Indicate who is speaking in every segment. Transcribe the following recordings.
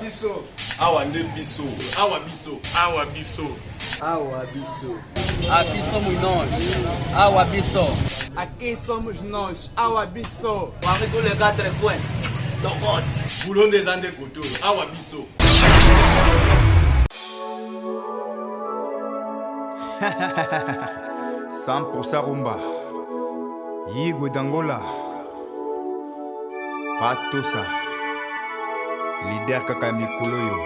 Speaker 1: biso.
Speaker 2: Awa nde biso. Awa biso.
Speaker 1: Awa biso.
Speaker 3: Awa biso.
Speaker 4: Aqui somos nós. Awa biso.
Speaker 3: Aqui somos nós. Awa biso.
Speaker 4: Avec tous les 4 coins. Tokos.
Speaker 2: Boulon des Andes Koto. Awa biso.
Speaker 5: 100% rumba. Yigo d'Angola. Patosa. Leader kaka mikolo yo.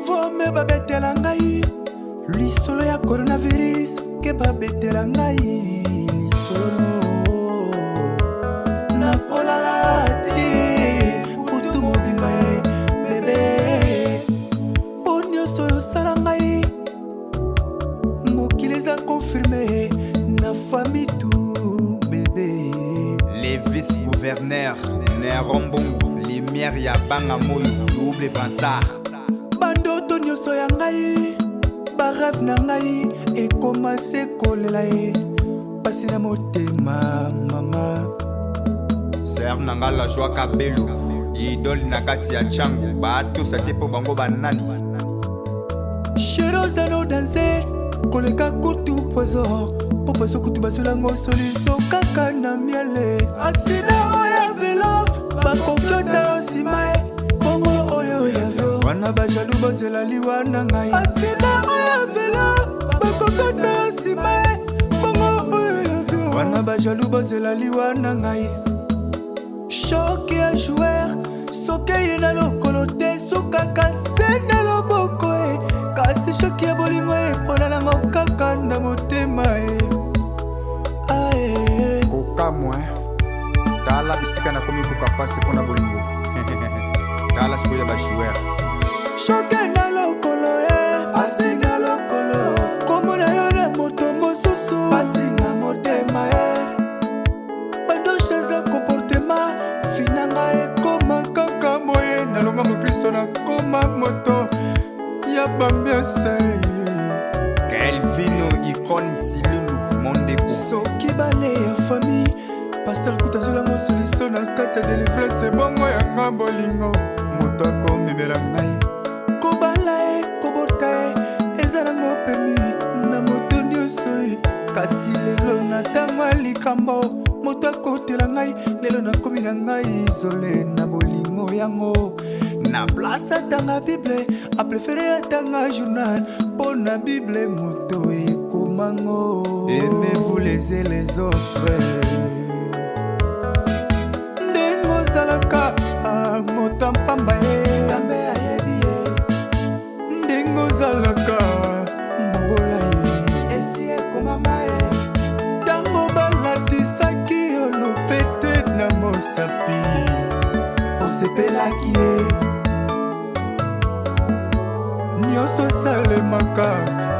Speaker 6: Vome babetela ngai lisolo ya coronavirus ke babetela ngai lisolo na kolala te kutu mobimba e bebe ponyo soyo sala ngai mokili eza confirmé na famille tout bébé.
Speaker 5: Les vice-gouverneurs Nerombongo Lumière ya banga moyo double pansar.
Speaker 6: Bandoto nyonso ya ngai barêve na ngai ekomase kolela ye pasi na motema mama.
Speaker 5: Ser nanga la joie kabelo idole na kati ya changu batosa te po bango banani.
Speaker 6: Sherozano danse koleka kutu poison po poso kutu basolango soliso kaka na miele. Asina oya velo bakokyota osimae bongo oyo ya velo wana bajalu bazela liwa na ngai. Asina oya velo bakokyota osimae bongo oyo ya velo wana bajalu bazela liwa na ngai. Choc ya joueur soke ye na lokolo te sokaka se na loboko e kasi choc ya bolingo e pona nango kaka na motema e.
Speaker 5: Kokamwa tala bisika na komi koka pasi pona bolingo. Tala sikoya ba joueur.
Speaker 6: Choc na lokolo e pasi na lokolo komona yo na moto mosusu pasi na motema e. Bando chaza comportement finanga e koma kaka moye nalonga mokristo na koma moto ya bambiase.
Speaker 5: Kelvino icône Tilulu Mondeko.
Speaker 6: Soki bale ya famille pasteur kutazolango soliso na kati ya délivrance bongo yanga bolingo moto akomemela ngai kobala e kobota e eza nango pemi na moto nyonso e kasi lelo na ntango ya likambo moto akotela ngai lelo nakomi na ngai izole na bolingo yango na place atanga bible aprefere atanga journal mpo na bible moto ekomango. Aimez-vous les uns les autres ndengo zalaka moto mpamba e nzambe ayebi ye ndengo zalaka mbola ye esi ekomama e ntango balatisaki yo lopete na mosapi osepelaki ye nyonso esalemaka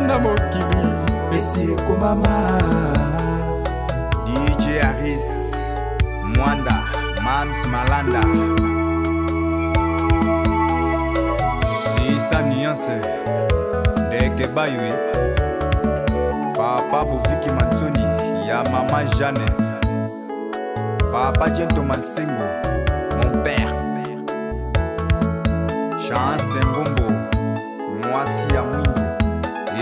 Speaker 6: na mokili esi ekomama.
Speaker 5: DJ Aris Mwanda Mams Malanda Sisa Nuance Deke Bayui Papa Boviki Manzoni ya Mama Jeanne Papa Jento Mansengo mon père Chance Ngombo Mwasi ya Mwingo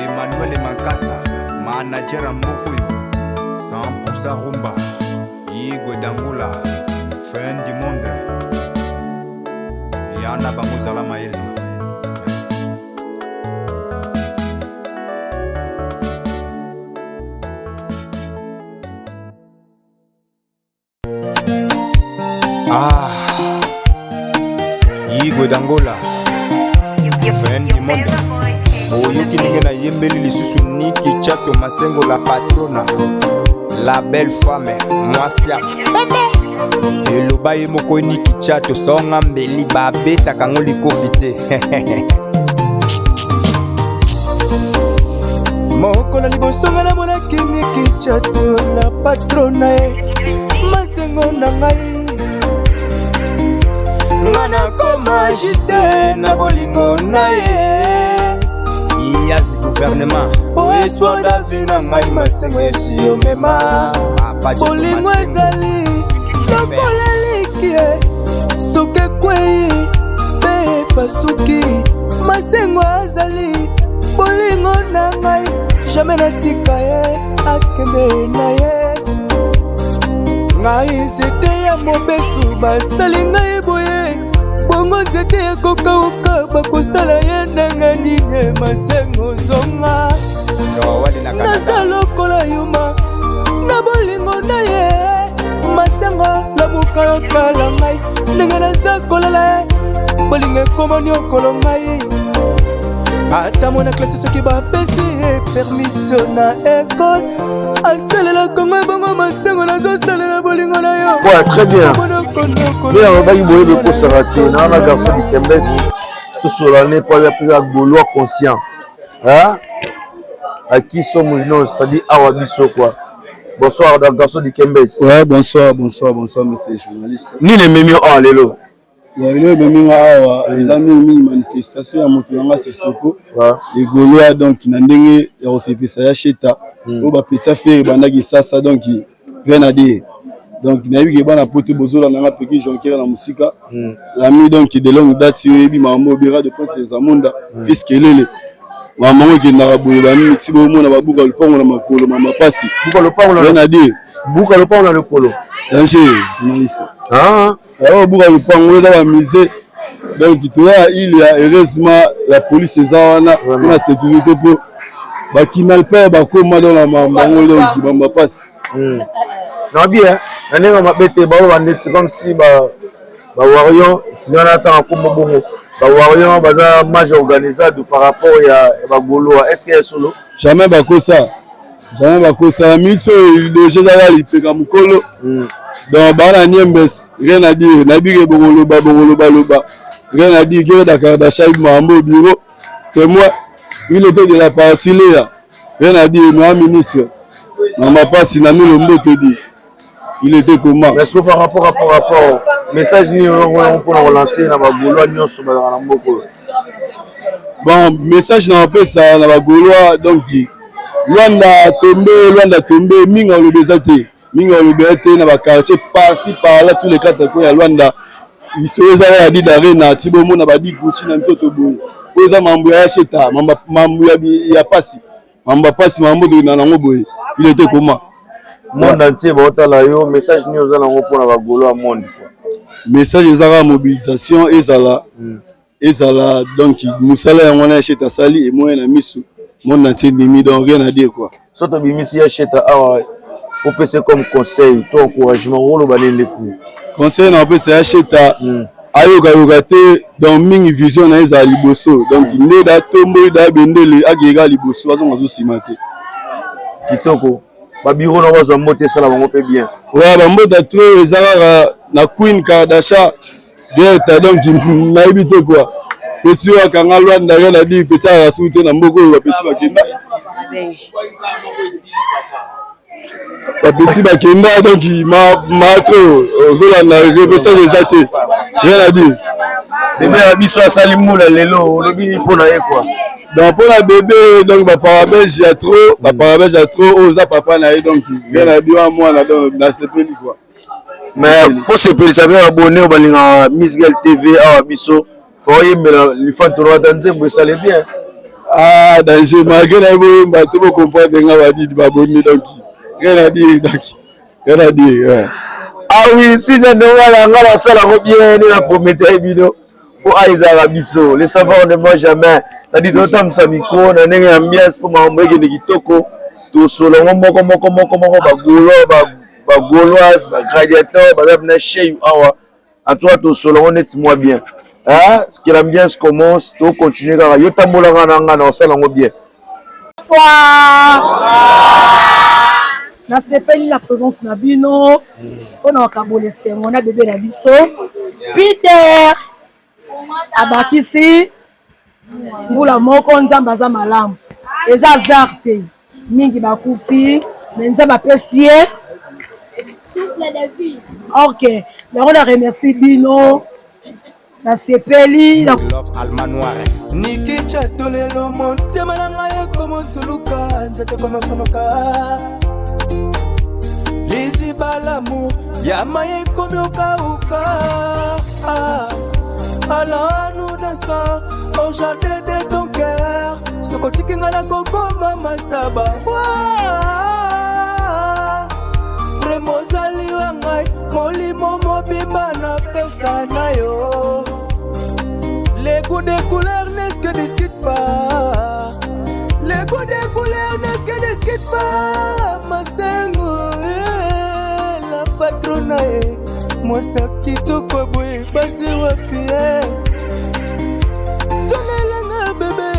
Speaker 5: Emmanuel Mankasa manager Mokoyo 100% rumba Yigo d'Angola fin du monde Yana Bamuzala Maele. Merci. Yigo d'Angola fin du monde Oyoki ninge na yembeli lisusu niki chato masengo la patrona la belle femme mwasia eloba ye moko niki chato songa mbeli babeta kango likofi te.
Speaker 6: mokolo liboso nga namonaki niki chato la patrona e masengo na ngai nga nakoma jide na bolingo na ye.
Speaker 5: Yazi gouvernement
Speaker 6: po espoir da vie na ngai masengo esi omema bolingo ezali lokola likie soki ekwei jamais natika ye akende na ye ngai nzete ya mobesu basali ngai boye bongo nzete ekokauka bakosala ye ndenge nini masengo zonga naza lokola yuma na bolingo na ye masengo lamuka yokala ngai ndenge naza kolela ye bolingo ekoma nyokolo ngai ata mwana klase soki bapesi ye permission na ekole asalela kongo ebongo masengo nazosalela bolingo na yo.
Speaker 1: Ouais, très bien. Bien, on va y boire le Kosarati. On a un garçon du Kembes. Tout sur l'année, pas la Gaulois conscient. Hein? À qui sommes-nous? Ça dit Awabiso quoi. Bonsoir, garçon du Kembes.
Speaker 7: Ouais, bonsoir, monsieur le journaliste.
Speaker 1: Ni les mêmes en l'élo.
Speaker 7: Les amis ont mis une manifestation à Moutouanga Sissoko. Les Gaulois, donc, qui n'ont pas reçu ça, Cheta. Au Bapeta fait, Banagi Sassa, donc, rien à dire. Donc, il y a eu des apôtres Bozola, on a pris Jean-Pierre la musique. L'ami, donc, qui de longue date, il y a eu Mambo Bira de Prince des Amonda, fils Kelele. Maman qui n'a pas bougé, petit moment, on a bougé le pont, on a makolo, maman passi. Bougé le pont, on a rien à dire. Bougé le pont, on a le colo. Danger, journaliste. Ah, alors, bougé le pont, on a misé. Donc, il y a heureusement la police est là, on a sécurité pour. Qui n'a pas bakoma dans la maman, donc qui va passer.
Speaker 1: Non, bien, on va mettre c'est comme si Warion, si on attend un peu de Warion, un match organisé par rapport à Gaulois. Est-ce qu'il y a solo?
Speaker 7: Jamais bakosa. Jamais bakosa. Mito, le jeu d'ailleurs, il peut comme Kolo. Donc, Bana Niembes, rien à dire. Nabire Bongoloba. Rien à dire. Guerre Dakar, Dachaïb, Mambo, Bureau. C'est moi. Il était de la partie là. Rien à dire. Moi, ministre. Maman passe, il n'a mis le mot te dit. Il était comment?
Speaker 1: Est-ce que par rapport message ni on peut relancer dans ma Gaulois ni on se met dans la moko.
Speaker 7: Bon, message n'a pas ça dans la Gaulois donc Luanda tombé minga le désate minga le bété dans la quartier par-ci par-là tous les quatre coins à Luanda ils se ont dit d'arena tibomo na ba di Gucci na mtoto boy oza mambo ya cheta mambo ya pasi mambo de na ngo boy il était comment?
Speaker 1: Monde entier botala yo message ni ozala ngo pona ba Gaulois monde quoi.
Speaker 7: Message ezala mobilisation ezala donc musala ya ngona cheta sali et moi na misu monde entier demi donc rien à dire quoi.
Speaker 1: Soto bimisi ya cheta awa opese comme conseil to encouragement rolo balele fou.
Speaker 7: Conseil na opese ya cheta ayoka te donc mingi vision na ezali liboso donc ndeda tombo da bendele agega liboso azonga zo simate.
Speaker 1: Kitoko babiro na wazo mbote sala bango pe bien.
Speaker 7: Ouais bambota trop ezala na Queen Kardashian delta donc naibite quoi. Petit wa kanga Luanda rien à dire petit à souté na mboko wa petit bakenda. Petit bakenda donc ma trop ozola na message exacté. Rien à dire.
Speaker 1: Bébé abiso asalimu la lelo lobi pona ye quoi.
Speaker 7: Donc pour la bébé donc ba parabège ya trop oza papa na ye donc rien à dire moi là donc na sepeli quoi.
Speaker 1: Mais pour se payer ça veut abonner au balinga Miss Girl TV Awabiso. Faut y mettre les fans tout droit dans zéro ça les bien.
Speaker 7: Ah danger malgré la boue ba tout comprendre nga ba dit ba bonne donc rien à dire ouais.
Speaker 1: Ah oui si je ne vois la ngala ça la bien ni la promettre vidéo pour Aiza Awabiso les savants ne mangent jamais ça dit autant ça micro na ndenge ambiance pour mambo ki kitoko to solo moko ba Gauloise, ba gladiateur, ba chez awa. À toi to solo on est moi bien. Hein, ce que l'ambiance commence, to continuer car yo tambola ngana na sala ngo bien.
Speaker 8: Bonsoir. Na sepeli la présence na bino. On a kabole sengo na bébé na biso. Peter. Abakisi. Mbula moko nzamba za malamu. Eza zarte. Mingi bakufi, menza ba pesier. Souffle de vie. Ok, on a remercié Bino, la Sepeli, la
Speaker 5: Love Alma Noire.
Speaker 6: Niki chatolelo monte malanga ye komo suluka nzate komo fonoka. Lisi balamu yama ye komo kauka. Alors nous dansons au jardin de ton cœur. Soko tikinga la koko mama. mastaba Remozali wangai molimo mobimba na pesa na yo. Les goûts de couleur n'est-ce que discute pas. Les goûts de couleur n'est-ce que discute pas. Masengo la patrona Mosa kitoko boy basi wapi Songelanga bébé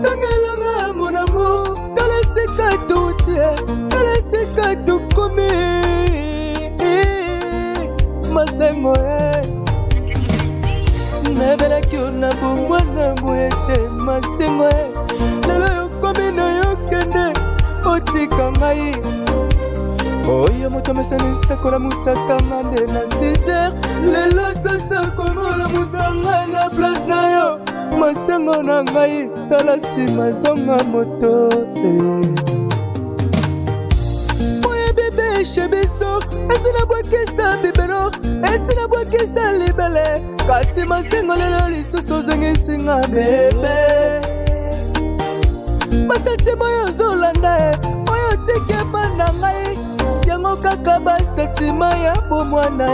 Speaker 6: Songelanga mon amour Kala seka doutie Kala seka dukome Masengo Nebela kiona bumwana mwete Masengo Lelo yokome no yokende Otika ngai Oya moto mesani sekola musaka ngande na 6h Lelo sasa komola musanga na place na yo Masengo na ngai tala sima zonga moto Oya bebe shebiso Esina bwakisa bibero Esina bwakisa libele Kasi masengo lelo lisuso zengisi nga bebe Basati moyo zolanda Oyo teke banda ngai Yango kaka basentima ya bomwana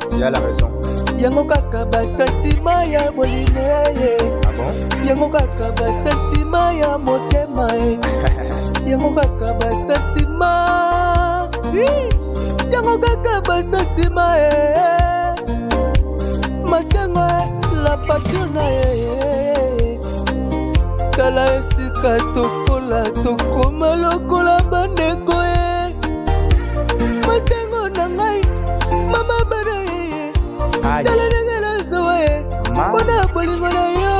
Speaker 5: Tu as la raison.
Speaker 6: Yango kaka basentima ya bolingo
Speaker 5: Ah bon?
Speaker 6: Yango kaka basentima ya motema Yango kaka basentima Yango kaka basentima Masengo la patrona Tala esika tokola tokoma lokola bandeko Masengo na ngai mama bana Tala nengela zoe Bona bolingo na yo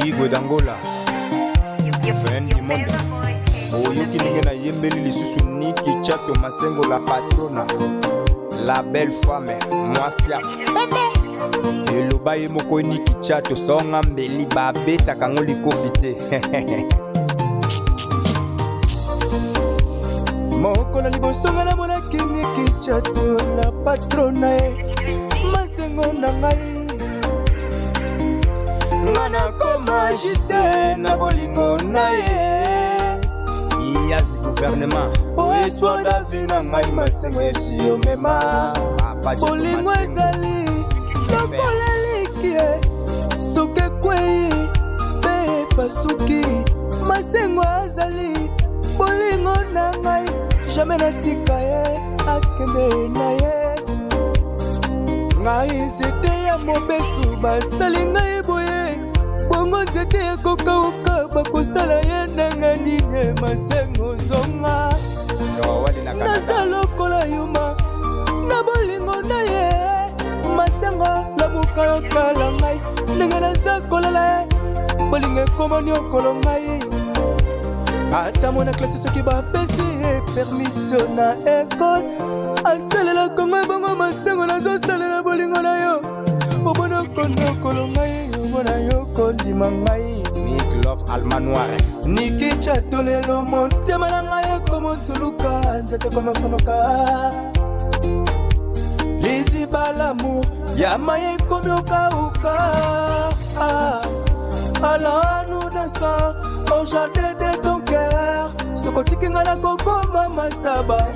Speaker 5: Yigo d'Angola Fin du monde Oyoki ninge na yembeli lisusu Niki Chato Masengo la patrona La belle femme Mwasia Eloba ye moko Niki Chato Songa mbeli babeta kango likofite
Speaker 6: Mokolo libosonga na mona Niki Chato la patrona Masengo na ngai Ngana koma jide na bolingo na
Speaker 5: Iyazi gouvernement
Speaker 6: O espoir da vie na ngai Masengo esi yo mema Bolingo ezali lokola likie Suke kwei pe pasuki Masengo azali bolingo na ngai Jamais natika ye akende na ye Ngai nzete ya mobesu basali ngai boye Bongo nzete ekokauka bakosala ye ndenge nini Masengo zonga Naza lokola yuma na bolingo na ye Masengo lamuka yokala ngai Ndenge naza kolela ye bolingo ekoma nyokolo ngai Ata mona klase soki bapesi permission na ekole Asalela kongo bongo Masengo nazosalela bolingo na yo Obona kondokolo ngai obona yo kondima ngai
Speaker 5: Nick Love Alma Noire
Speaker 6: Niki Chato lelo motema na ngai ekomotsuluka Nzete komofonoka Lisi balamu ya maye komyokauka Alors nous dansons au jardin de ton cœur Soko tikinga na kokoma mastaba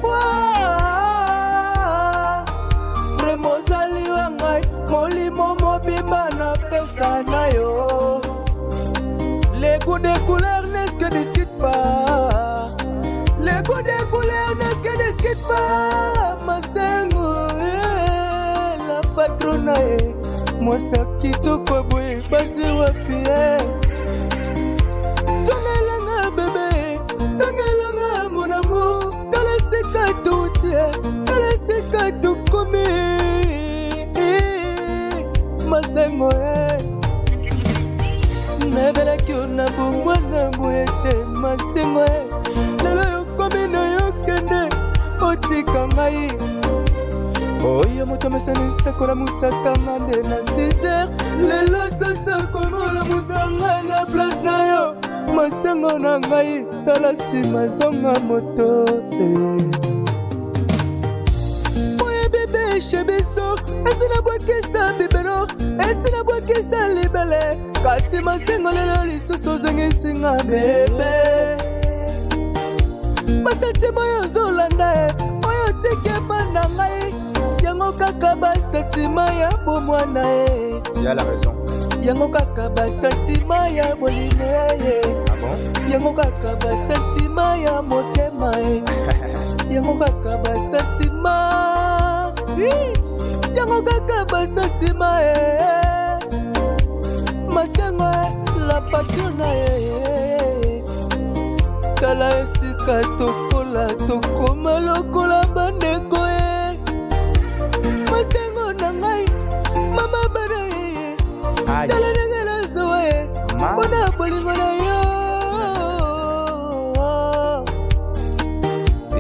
Speaker 6: Remozali wangai molimo mobimba na pesa na yo Les goûts de couleur n'est-ce que discute pas Les goûts de couleur n'est-ce que discute pas Masengo la patrona Mosa kitoko boy basi wapi Songelanga bébé Songelanga mon amour Kala seka doutie Kala seka dukome Masengo Nebela kiona bumwana mwete Masengo Lelo yokome no yokende Otika ngai Oya moto mesani sekola musaka ngande na 6h Lelo sasa komola musanga na place na yo Masengo na ngai tala sima zonga moto Oya bebe shebiso Esina bwakisa bibero Esina bwakisa nakokisa libele kasi masengo lelo lisusu ozengisinga bebe basentima oyo ozolanda oyo oteki ebanda ngai yango kaka basentima ya bomwana yango kaka basentima ya bolingo yango kaka basentima ya motema yango kaka basentima yango kaka basentima masengo la pationa tala esika tokola tokoma lokola bandeko masengo na ngai mama bana tala ndenge nazowa mpona bolingo na yo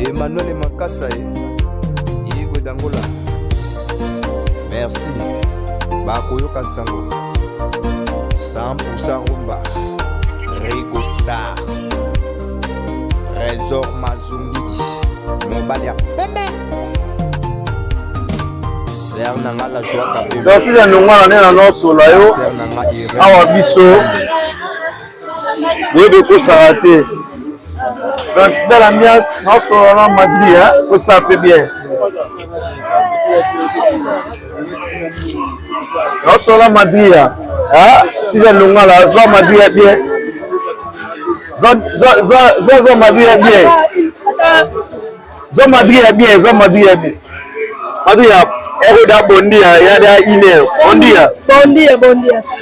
Speaker 5: Emmanuel Makasa Yigo Dangola. Merci. Bakoyoka Nsango 100% rumba Rigo Star Trésor Mazungidi Mobali ya Pembe Serna la joie Kabelo.
Speaker 1: Donc si ça nous va na nosola yo awa biso yebe ko sarate. Donc dans l'ambiance nosola Madrid hein, ça peut bien. Nosola Madrid hein, si ça nous va la joie Madrid bien. Zo Madrid bien. Zo Madrid bien, zo Madrid bien. Madrid Eroda bondia ya da email. Bondia.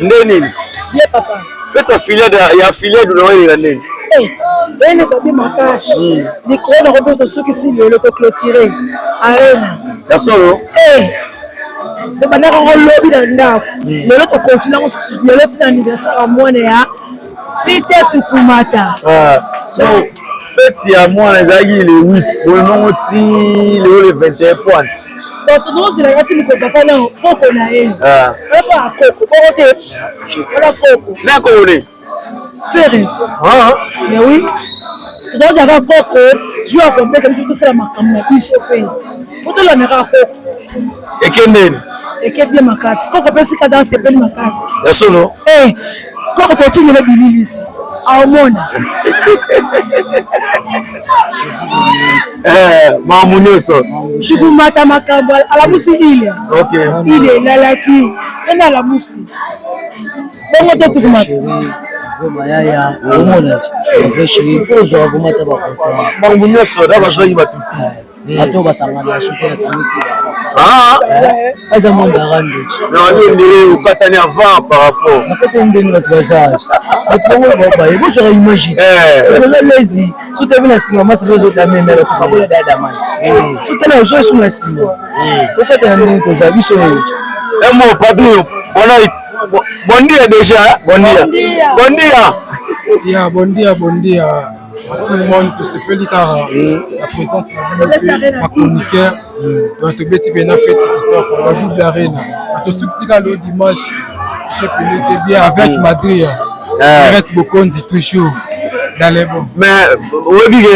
Speaker 1: Ndeni.
Speaker 8: Bien papa.
Speaker 1: Faites affilié de l'oreille ndeni.
Speaker 8: Eh, ele kabi makasi. Ni kuona kwa boso suki si lelo to clôturer. Arena.
Speaker 1: Ya solo.
Speaker 8: C'est pas qu'on lobby dans ndako. Lelo to continue on lelo tina anniversaire à moi ya. Peter Tukumata.
Speaker 1: So faites ya moi ezaki le 8, bon non ti le 21 points.
Speaker 8: Donc nous c'est la gati mko papa na koko na yeye. Papa koko, koko te. Wala koko.
Speaker 1: Na ko le.
Speaker 8: Ferret. Mais oui. Donc il y a koko, je vais compléter tout ça la makamna biche pe. Faut la nera koko.
Speaker 1: Ekenden.
Speaker 8: Ekebie makasi. Koko pesi ka dans c'est belle makasi.
Speaker 1: Ya solo.
Speaker 8: Koko to tini le bililisi. Aomona.
Speaker 1: Mamuneso.
Speaker 8: Tukumata makambo ala musi ile.
Speaker 1: Okay.
Speaker 8: Ile lalaki. Ena la musi. Bongo to tukumata.
Speaker 9: Yaya, omona. Veshi, fozo avumata ba konta.
Speaker 1: Mamuneso da bazoyi batu.
Speaker 9: Bato basangana shukela samisi.
Speaker 1: Aza
Speaker 9: monda randechi.
Speaker 1: Non, on ukatani avant par rapport.
Speaker 9: Nakata ndeni watu wazazi. Apongo baba, ebo sera imagine. Ebo lezi, sote vina singa masi bezo tameme la kupabola dada mani. Sote na uzo suna singa. Okata na ndeni toza biso yetu.
Speaker 1: Emo padri, bon dia déjà, bon dia.
Speaker 10: Yeah, bon dia. Tout le monde peut se péler car la présence de la chroniqueur donc le petit bien fait la double arène tout ce qui est le dimanche je peux bien avec Madrid il reste beaucoup on dit toujours dans les bons
Speaker 1: mais oui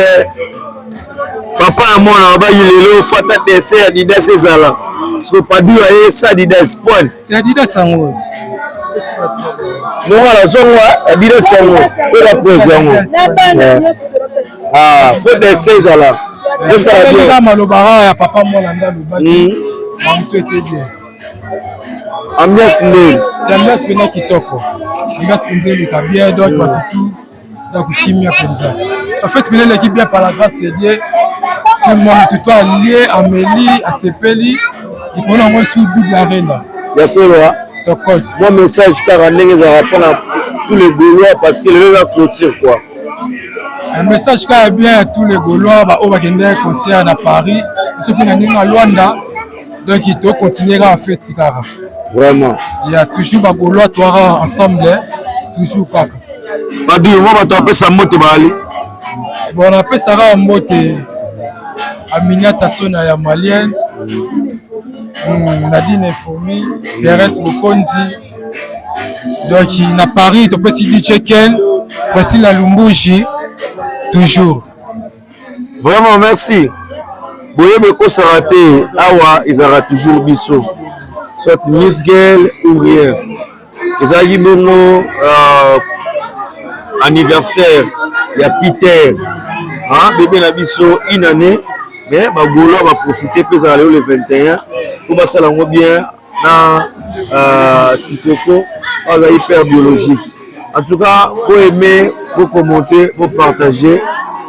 Speaker 1: papa à moi on va y aller fata dessert Adidas ezala parce que pas dire ça Adidas point
Speaker 10: Adidas sango
Speaker 1: non la zone Adidas sango pour la preuve faut des 16 là.
Speaker 10: Ça bien. Malobara ya papa mwana ndalo baki. Mtu était bien.
Speaker 1: Ambiance ndeni.
Speaker 10: Ambiance bena kitoko. Ambiance nzeli ka bien donc batutu donc kimia comme ça. En fait bena l'équipe bien par la grâce de Dieu. Tout le monde tout allié Amélie à Sepeli. Il connaît encore sous double arena.
Speaker 1: Ya solo
Speaker 10: donc
Speaker 1: mon message car ndenge za répondre à tous les Gaulois parce que le va clôture quoi.
Speaker 10: Un message qui est bien à tous les Gaulois, on va gagner un concert à Paris, ceux qui sont à Luanda, donc ils doivent continuer à faire ça.
Speaker 1: Vraiment.
Speaker 10: Il y a toujours des Gaulois qui sont ensemble, toujours comme.
Speaker 1: Madi, on va t'appeler ça moto bali.
Speaker 10: Bon, on appelle ça un moto. Aminia Tassona ya malienne, Nadine Fomi, Perez Bokonzi. Donc il a Paris, tu peux se dire Tchèken, voici la Lumbuji. Toujours.
Speaker 1: Vraiment merci. Boyebe ko sarate awa izara toujours biso. Soit Miss Girl ou rien. ezalaki bongo anniversaire ya Peter bébé na biso une année mais bagolo va profiter pe za le 21 pour basala ngo bien na Sisoko à hyper biologique. En tout cas, pour aimer, pour commenter, pour partager,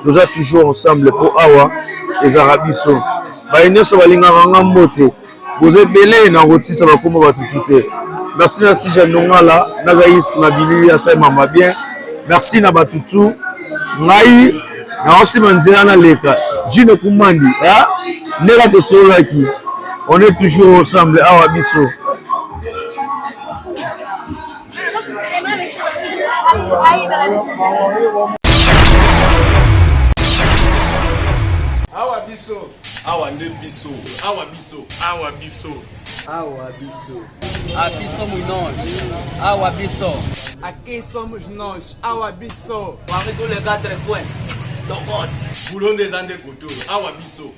Speaker 1: nous sommes toujours ensemble pour Awa et Arabiso. Baïne so balinga ranga mote. Vous êtes belé na roti ça va comment va tout quitter. Merci na si janonga là, nazaïs mabili ya ça mama bien. Merci na batutu. Ngai na aussi manzela na leka. Jine kumandi, nela te solaki. On est toujours ensemble Awa biso.
Speaker 2: Awa biso. Awa nde biso. Awa biso. Awa biso.
Speaker 3: Awa biso.
Speaker 4: Aqui somos nós. Awa biso.
Speaker 3: Aqui somos nós. Awa biso.
Speaker 4: Avec tous les 4 coins. Tokos.
Speaker 2: Boulon des Andes Koto. Awa biso.